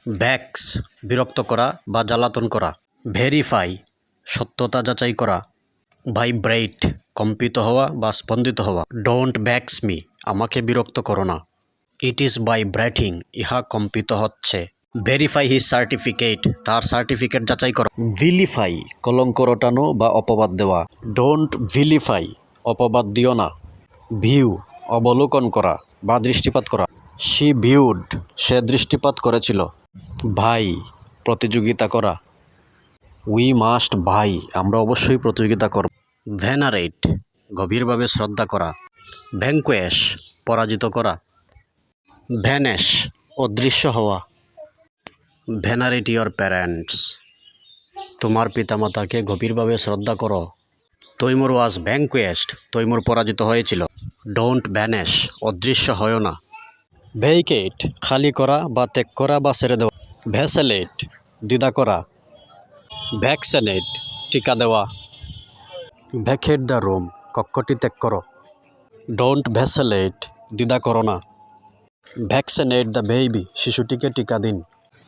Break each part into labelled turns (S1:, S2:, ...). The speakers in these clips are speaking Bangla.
S1: ভ্যাক্স বিরক্ত করা বা জ্বালাতন করা। ভেরিফাই সত্যতা যাচাই করা। ভাইব্রেট কম্পিত হওয়া বা স্পন্দিত হওয়া। ডোন্ট ভ্যাক্স মি আমাকে বিরক্ত করো না। ইট ইজ ভাইব্রেটিং ইহা কম্পিত হচ্ছে। ভেরিফাই হিজ সার্টিফিকেট তার সার্টিফিকেট যাচাই করো। ভিলিফাই কলঙ্ক রটানো বা অপবাদ দেওয়া। ডোন্ট ভিলিফাই অপবাদ দিও না। ভিউ অবলোকন করা বা দৃষ্টিপাত করা। শি ভিউড সে দৃষ্টিপাত করেছিল। ভাই প্রতিযোগিতা করা। উই মাস্ট ভাই আমরা অবশ্যই প্রতিযোগিতা করব। ভেনারেট গভীরভাবে শ্রদ্ধা করা। ভ্যানকুয়েশ পরাজিত করা। ভ্যানেশ অদৃশ্য হওয়া। ভেনারেট ইয়োর প্যারেন্টস তোমার পিতামাতাকে গভীরভাবে শ্রদ্ধা করো। তৈমুর ওয়াজ ভ্যানকুয়েশড তৈমুর পরাজিত হয়েছিল। ডোন্ট ভ্যানেশ অদৃশ্য হয় না। ভেইকেট খালি করা বা ত্যাগ করা বা ছেড়ে দেওয়া। ভ্যাসেলেট দ্বিধা করা। ভ্যাকসিনেট টিকা দেওয়া। ভ্যাকেট দ্য রুম কক্ষটি ত্যাগ করো। ডোন্ট ভ্যাসেলেট দ্বিধা করো না। ভ্যাকসিনেট দ্য বেবি শিশুটিকে টিকা দিন।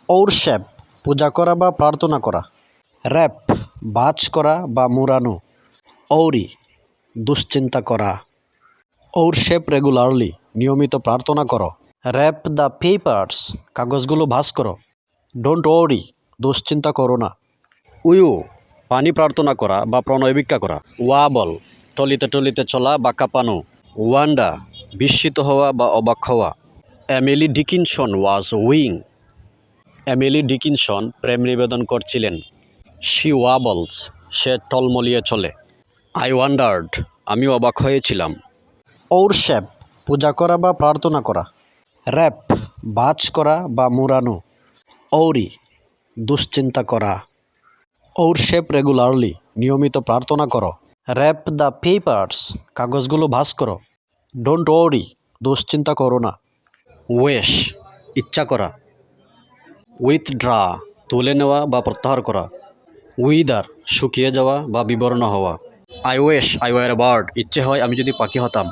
S1: ওরশেপ পূজা করা বা প্রার্থনা করা। র্যাপ বাজ করা বা মুড়ানো। ঔরি দুশ্চিন্তা করা। ওরশেপ রেগুলারলি নিয়মিত প্রার্থনা করো। র্যাপ দ্য পেপার্স কাগজগুলো ভাঁজ করো। ডোন্ট ওরি দুশ্চিন্তা করো না। উইউ পানি প্রার্থনা করা বা প্রণয় ভিক্ষা করা। ওয়াবল টলিতে টলিতে চলা বা কাঁপানো। ওয়ান্ডা বিস্মিত হওয়া বা অবাক হওয়া। এমিলি ডিকিনসন ওয়াজ উইং এমিলি ডিকিনসন প্রেম নিবেদন করছিলেন। শি ওয়াবলস সে টলমলিয়ে চলে। আই ওয়ান্ডার্ড আমি অবাক হয়েছিলাম। ওরশেপ পূজা করা বা প্রার্থনা করা। র্যাপ বাজ করা বা মুড়ানো। ঔরি দুশ্চিন্তা করা। ওরশেপ রেগুলারলি নিয়মিত প্রার্থনা করো। র্যাপ দ্য পেপার্স কাগজগুলো ভাঁজ করো। ডোন্ট ওরি দুশ্চিন্তা করো না। ওয়েশ ইচ্ছা করা। উইথড্রা তুলে নেওয়া বা প্রত্যাহার করা। উইদার শুকিয়ে যাওয়া বা বিবর্ণ হওয়া। I wish I were a bird ইচ্ছে হয় আমি যদি পাখি হতাম।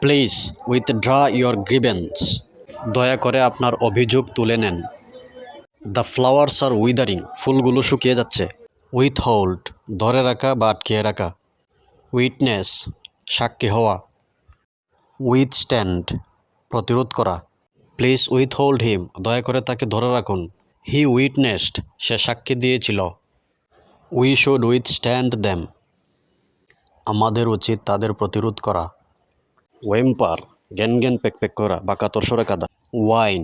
S1: প্লিজ উইথড্রা ইয়োর গ্রিভেন্স দয়া করে আপনার অভিযোগ তুলে নেন। দ্য ফ্লাওয়ার্স আর উইদারিং ফুলগুলো শুকিয়ে যাচ্ছে। উইথহোল্ড ধরে রাখা বা আটকিয়ে রাখা। উইটনেস সাক্ষী হওয়া। উইথস্ট্যান্ড প্রতিরোধ করা। প্লিজ উইথহোল্ড হিম দয়া করে তাকে ধরে রাখুন। হি উইটনেসড সে সাক্ষী দিয়েছিল। উই শুড উইথস্ট্যান্ড দেম আমাদের উচিত তাদের প্রতিরোধ করা। ওয়েম্পার জ্ঞান জ্ঞান প্যাক প্যাক করা বা কাতর সরে কাদা। ওয়াইন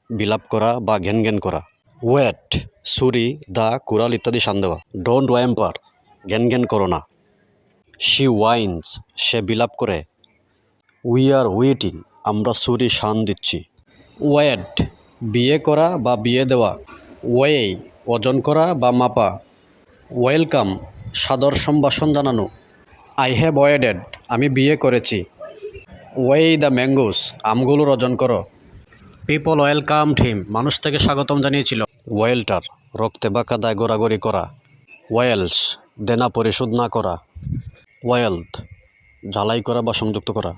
S1: বিলাপ করা বা ঘ্যান ঘ্যান করা। ওয়েট ছুরি দা কুড়াল ইত্যাদি শান দেওয়া। ডোন্ট ওয়েম্পার জ্ঞান জ্ঞান করো না। শি ওয়াইন্স সে বিলাপ করে। উই আর ওয়েটিং আমরা ছুরি শান দিচ্ছি। ওয়েড বিয়ে করা বা বিয়ে দেওয়া। ওয়ে ওজন করা বা মাপা। ওয়েলকাম সাদর সম্ভাষণ জানানো। আই হ্যাভ ওয়েডেড আমি বিয়ে করেছি। ওয়ে দ্য ম্যাঙ্গোস আমগুলোর ওজন করো। পিপল ওয়েলকাম হিম মানুষ থেকে স্বাগতম জানিয়েছিল। ওয়েল্টার রক্তে বা কাদায় গোড়াগড়ি করা। ওয়েলস দেনা পরিশোধ না করা। ওয়েলথ ঝালাই করা বা সংযুক্ত করা।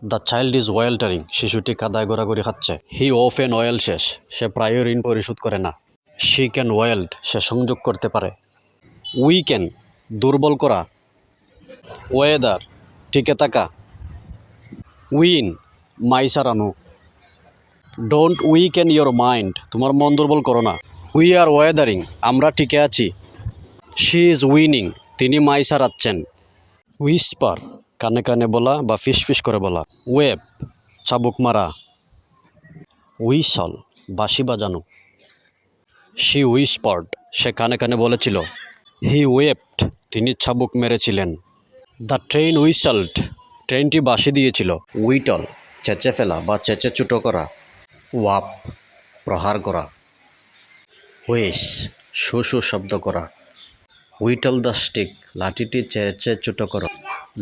S1: দ্য চাইল্ড ইজ ওয়েল্টারিং শিশুটি কাদায় গোড়াগড়ি খাচ্ছে। হি অফেন ওয়েল শেষ সে প্রায় ঋণ পরিশোধ করে না। শি ক্যান ওয়েল্ড সে সংযোগ করতে পারে। উইকেন দুর্বল করা। ওয়েদার টিকে থাকা। উইন মাইসারানো। ডোন্ট উইকেন ইয়োর মাইন্ড তোমার মন দুর্বল করো না। উই আর ওয়েদারিং আমরা টিকে আছি। শি ইজ উইনিং তিনি মাই সারাচ্ছেন। উইসপার কানে কানে বলা বা ফিস ফিস করে বলা। ওয়েব চাবুক মারা। উইসল বাঁশি বাজানো। শি উইসপার্ড সে কানে কানে বলেছিল। হি ওয়েপ্ট তিনি চাবুক মেরেছিলেন। দ্য ট্রেন উইসল্ড ট্রেনটি বাঁশি দিয়েছিল। উইটল চেঁচে ফেলা বা চেঁচে চুটো করা। ওয়াপ প্রহার করা। হুইস শু শু শব্দ করা। উইটল দ্য স্টিক লাঠিটি চেঁচে চুটো করো।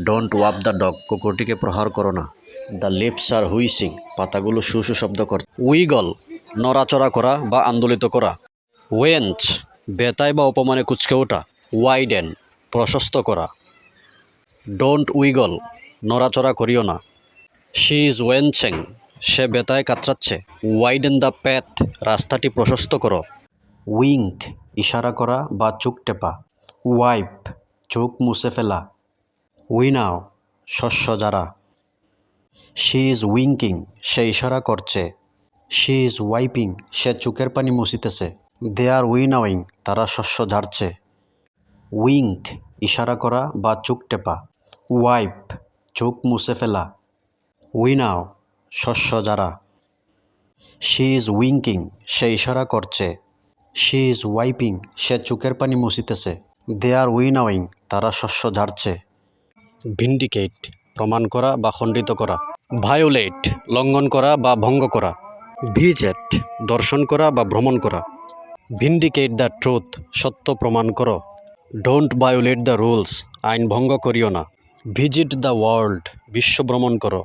S1: ডোন্ট ওয়াপ দ্য ডগ কুকুরটিকে প্রহার করো না। দ্য লিপস আর হুইসিং পাতাগুলো শু শু শব্দ কর। উইগল নড়াচড়া করা বা আন্দোলিত করা। ওয়েঞ্চ বেতায় বা অপমানে কুচকে ওঠা। ওয়াইডেন প্রশস্ত করা। ডোন্ট উইগল নড়াচড়া করিও না। শি ইজ ওয়েঞ্চেং সে বেতায় কাতরাচ্ছে। ওয়াইডেন দ্য প্যাথ রাস্তাটি প্রশস্ত করো। উইঙ্ক ইশারা করা বা চোখ টেপা। ওয়াইপ চোখ মুছে ফেলা। উইনাও শস্য ঝাড়া। শি ইজ উইঙ্কিং সে ইশারা করছে। শি ইজ ওয়াইপিং সে চোখের পানি মুছিতেছে। দে আর উইনাওয়িং তারা শস্য ঝাড়ছে। উইঙ্ক ইশারা করা বা চোখ টেপা। ওয়াইপ চোখ মুছে ফেলা। উইনাও শস্য ঝাড়া। শি ইজ উইঙ্কিং সে ইশারা করছে। শি ইজ ওয়াইপিং সে চোখের পানি মুছিতেছে। দে আর উইনাওয়িং তারা শস্য ঝাড়ছে। ভিন্ডিকেট প্রমাণ করা বা খণ্ডিত করা। ভায়োলেট লঙ্ঘন করা বা ভঙ্গ করা। ভিজিট দর্শন করা বা ভ্রমণ করা। ভিন্ডিকেট দ্য ট্রুথ সত্য প্রমাণ করো। ডোন্ট ভায়োলেট দ্য রুলস আইন ভঙ্গ করিও না। ভিজিট দ্য ওয়ার্ল্ড বিশ্ব ভ্রমণ করো।